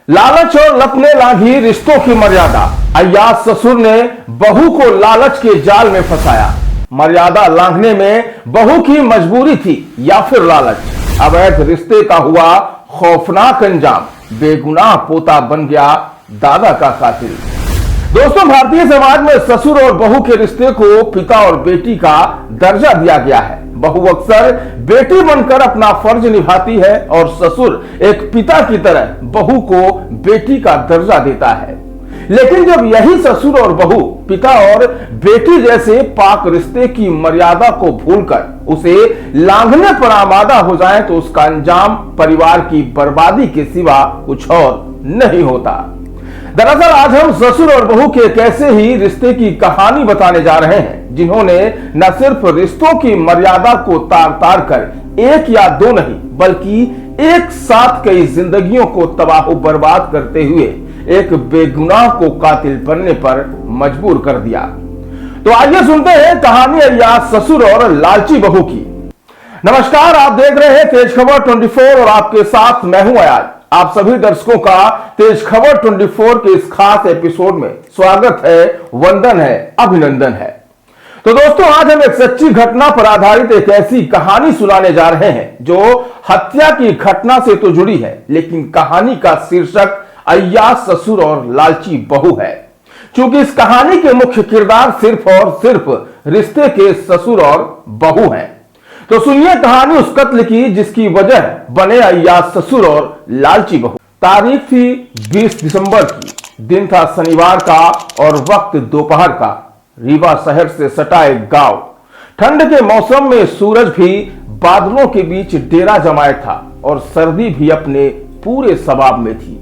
लालच और लत ने लांघी रिश्तों की मर्यादा। अय्याज ससुर ने बहू को लालच के जाल में फंसाया। मर्यादा लांघने में बहू की मजबूरी थी या फिर लालच। अवैध रिश्ते का हुआ खौफनाक अंजाम, बेगुनाह पोता बन गया दादा का कातिल। दोस्तों, भारतीय समाज में ससुर और बहू के रिश्ते को पिता और बेटी का दर्जा दिया गया है। बहू अक्सर बेटी बनकर अपना फर्ज निभाती है और ससुर एक पिता की तरह बहू को बेटी का दर्जा देता है। लेकिन जब यही ससुर और बहू पिता और बेटी जैसे पाक रिश्ते की मर्यादा को भूलकर उसे लांघने पर आमादा हो जाए तो उसका अंजाम परिवार की बर्बादी के सिवा कुछ और नहीं होता। दरअसल आज हम ससुर और बहू के एक ऐसे ही रिश्ते की कहानी बताने जा रहे हैं जिन्होंने न सिर्फ रिश्तों की मर्यादा को तार तार कर एक या दो नहीं बल्कि एक साथ कई जिंदगियों को तबाह बर्बाद करते हुए एक बेगुनाह को कातिल बनने पर मजबूर कर दिया। तो आइए सुनते हैं कहानी अय्याज ससुर और लालची बहू की। नमस्कार, आप देख रहे हैं तेज खबर 24 और आपके साथ मैं हूं अय्याज। आप सभी दर्शकों का तेज खबर 24 के इस खास एपिसोड में स्वागत है, वंदन है, अभिनंदन है। तो दोस्तों, आज हम एक सच्ची घटना पर आधारित एक ऐसी कहानी सुनाने जा रहे हैं जो हत्या की घटना से तो जुड़ी है, लेकिन कहानी का शीर्षक अय्याज ससुर और लालची बहू है। क्योंकि इस कहानी के मुख्य किरदार सिर्फ और सिर्फ रिश्ते के ससुर और बहू हैं। तो सुनिए कहानी उस कत्ल की जिसकी वजह बने अय्याज ससुर और लालची बहू। तारीख थी 20 दिसंबर की, दिन था शनिवार का और वक्त दोपहर का। रीवा शहर से सटा एक गांव। ठंड के मौसम में सूरज भी बादलों के बीच डेरा जमाए था और सर्दी भी अपने पूरे सबाब में थी।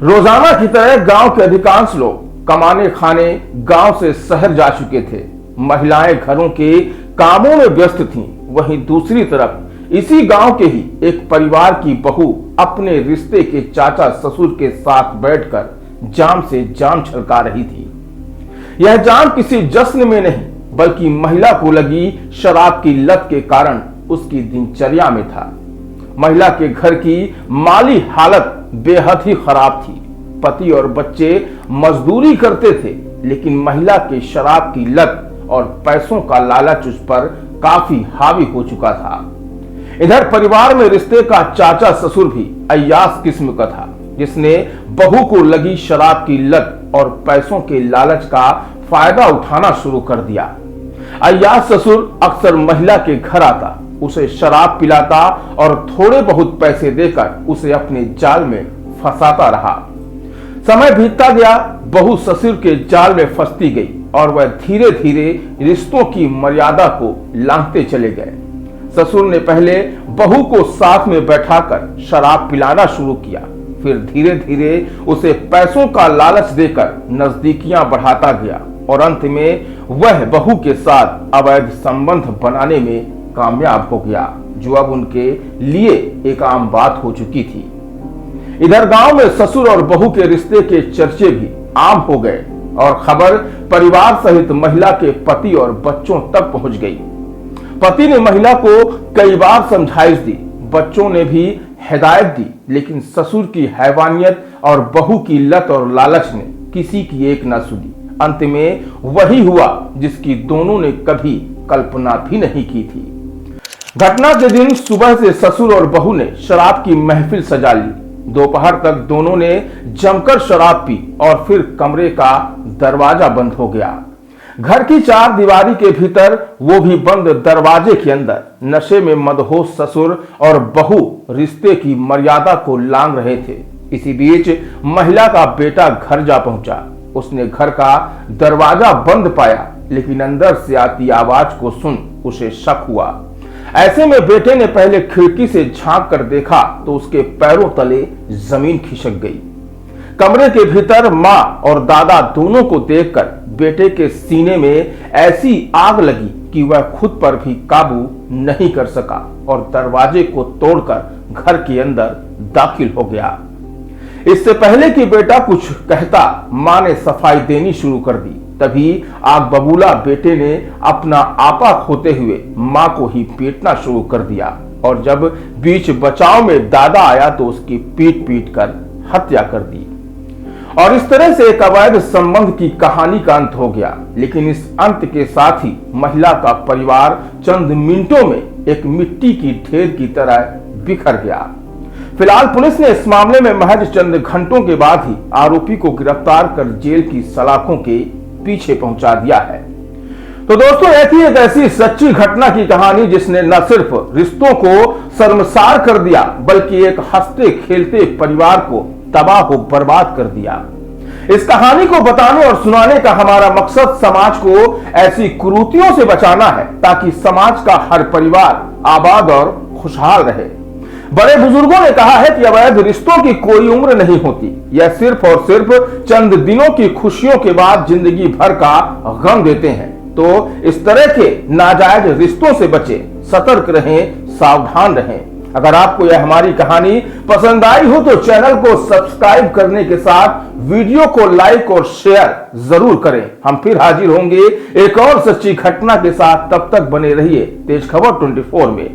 रोजाना की तरह गांव के अधिकांश लोग कमाने खाने गांव से शहर जा चुके थे। महिलाएं घरों के कामों में व्यस्त थीं। वहीं दूसरी तरफ इसी गांव के ही एक परिवार की बहू अपने रिश्ते के चाचा ससुर के साथ बैठकर जाम से जाम छलका रही थी। यह जाम किसी जश्न में नहीं बल्कि महिला को लगी शराब की लत के कारण उसकी दिनचर्या में था। महिला के घर की माली हालत बेहद ही खराब थी। पति और बच्चे मजदूरी करते थे, लेकिन महिला के शराब की लत और पैसों का लालच उस पर काफी हावी हो चुका था। इधर परिवार में रिश्ते का चाचा ससुर भी अय्याज किस्म का था, जिसने बहू को लगी शराब की लत और पैसों के लालच का फायदा उठाना शुरू कर दिया। अय्याज ससुर अक्सर महिला के घर आता, उसे शराब पिलाता और थोड़े बहुत पैसे देकर उसे अपने जाल में फंसाता रहा। समय बीतता गया, बहू ससुर के जाल में फंसती गई और वह धीरे धीरे रिश्तों की मर्यादा को लांघते चले गए। ससुर ने पहले बहू को साथ में बैठाकर शराब पिलाना शुरू किया, फिर धीरे धीरे उसे पैसों का लालच देकर नजदीकियां बढ़ाता गया और अंत में वह बहू के साथ अवैध संबंध बनाने में कामयाब हो गया, जो अब उनके लिए एक आम बात हो चुकी थी। इधर गांव में ससुर और बहू के रिश्ते के चर्चे भी आम हो गए और खबर परिवार सहित महिला के पति और बच्चों तक पहुंच गई। पति ने महिला को कई बार समझाइश दी, बच्चों ने भी हिदायत दी, लेकिन ससुर की हैवानियत और बहू की लत और लालच ने किसी की एक न सुनी। अंत में वही हुआ जिसकी दोनों ने कभी कल्पना भी नहीं की थी। घटना के दिन सुबह से ससुर और बहू ने शराब की महफिल सजा ली। दोपहर तक दोनों ने जमकर शराब पी और फिर कमरे का दरवाजा बंद हो गया। घर की चार दीवारी के भीतर, वो भी बंद दरवाजे के अंदर, नशे में मदहोश ससुर और बहू रिश्ते की मर्यादा को लांघ रहे थे। इसी बीच महिला का बेटा घर जा पहुंचा। उसने घर का दरवाजा बंद पाया, लेकिन अंदर से आती आवाज को सुन उसे शक हुआ। ऐसे में बेटे ने पहले खिड़की से झांक कर देखा तो उसके पैरों तले जमीन खिसक गई। कमरे के भीतर मां और दादा दोनों को देखकर बेटे के सीने में ऐसी आग लगी कि वह खुद पर भी काबू नहीं कर सका और दरवाजे को तोड़कर घर के अंदर दाखिल हो गया। इससे पहले कि बेटा कुछ कहता, मां ने सफाई देनी शुरू कर दी। तभी आग बबूला बेटे ने अपना आपा खोते हुए मां को ही पीटना शुरू कर दिया और जब बीच बचाव में दादा आया तो उसकी पीट पीट कर हत्या कर दी। और इस तरह से एक अवैध संबंध की कहानी का अंत हो गया। लेकिन इस अंत के साथ ही महिला का परिवार चंद मिनटों में एक मिट्टी की ढेर की तरह बिखर गया। फिलहाल पुलिस ने इस मामले में महज चंद घंटों के बाद ही आरोपी को गिरफ्तार कर जेल की सलाखों के पीछे पहुंचा दिया है। तो दोस्तों, एक ऐसी सच्ची घटना की कहानी जिसने न सिर्फ रिश्तों को शर्मसार कर दिया बल्कि एक हंसते खेलते परिवार को तबाह को बर्बाद कर दिया। इस कहानी को बताने और सुनाने का हमारा मकसद समाज को ऐसी कुरीतियों से बचाना है ताकि समाज का हर परिवार आबाद और खुशहाल रहे। बड़े बुजुर्गों ने कहा है कि अवैध रिश्तों की कोई उम्र नहीं होती, यह सिर्फ और सिर्फ चंद दिनों की खुशियों के बाद जिंदगी भर का गम देते हैं। तो इस तरह के नाजायज रिश्तों से बचें, सतर्क रहें, सावधान रहें। अगर आपको यह हमारी कहानी पसंद आई हो तो चैनल को सब्सक्राइब करने के साथ वीडियो को लाइक और शेयर जरूर करें। हम फिर हाजिर होंगे एक और सच्ची घटना के साथ। तब तक बने रहिए तेज खबर 24 में।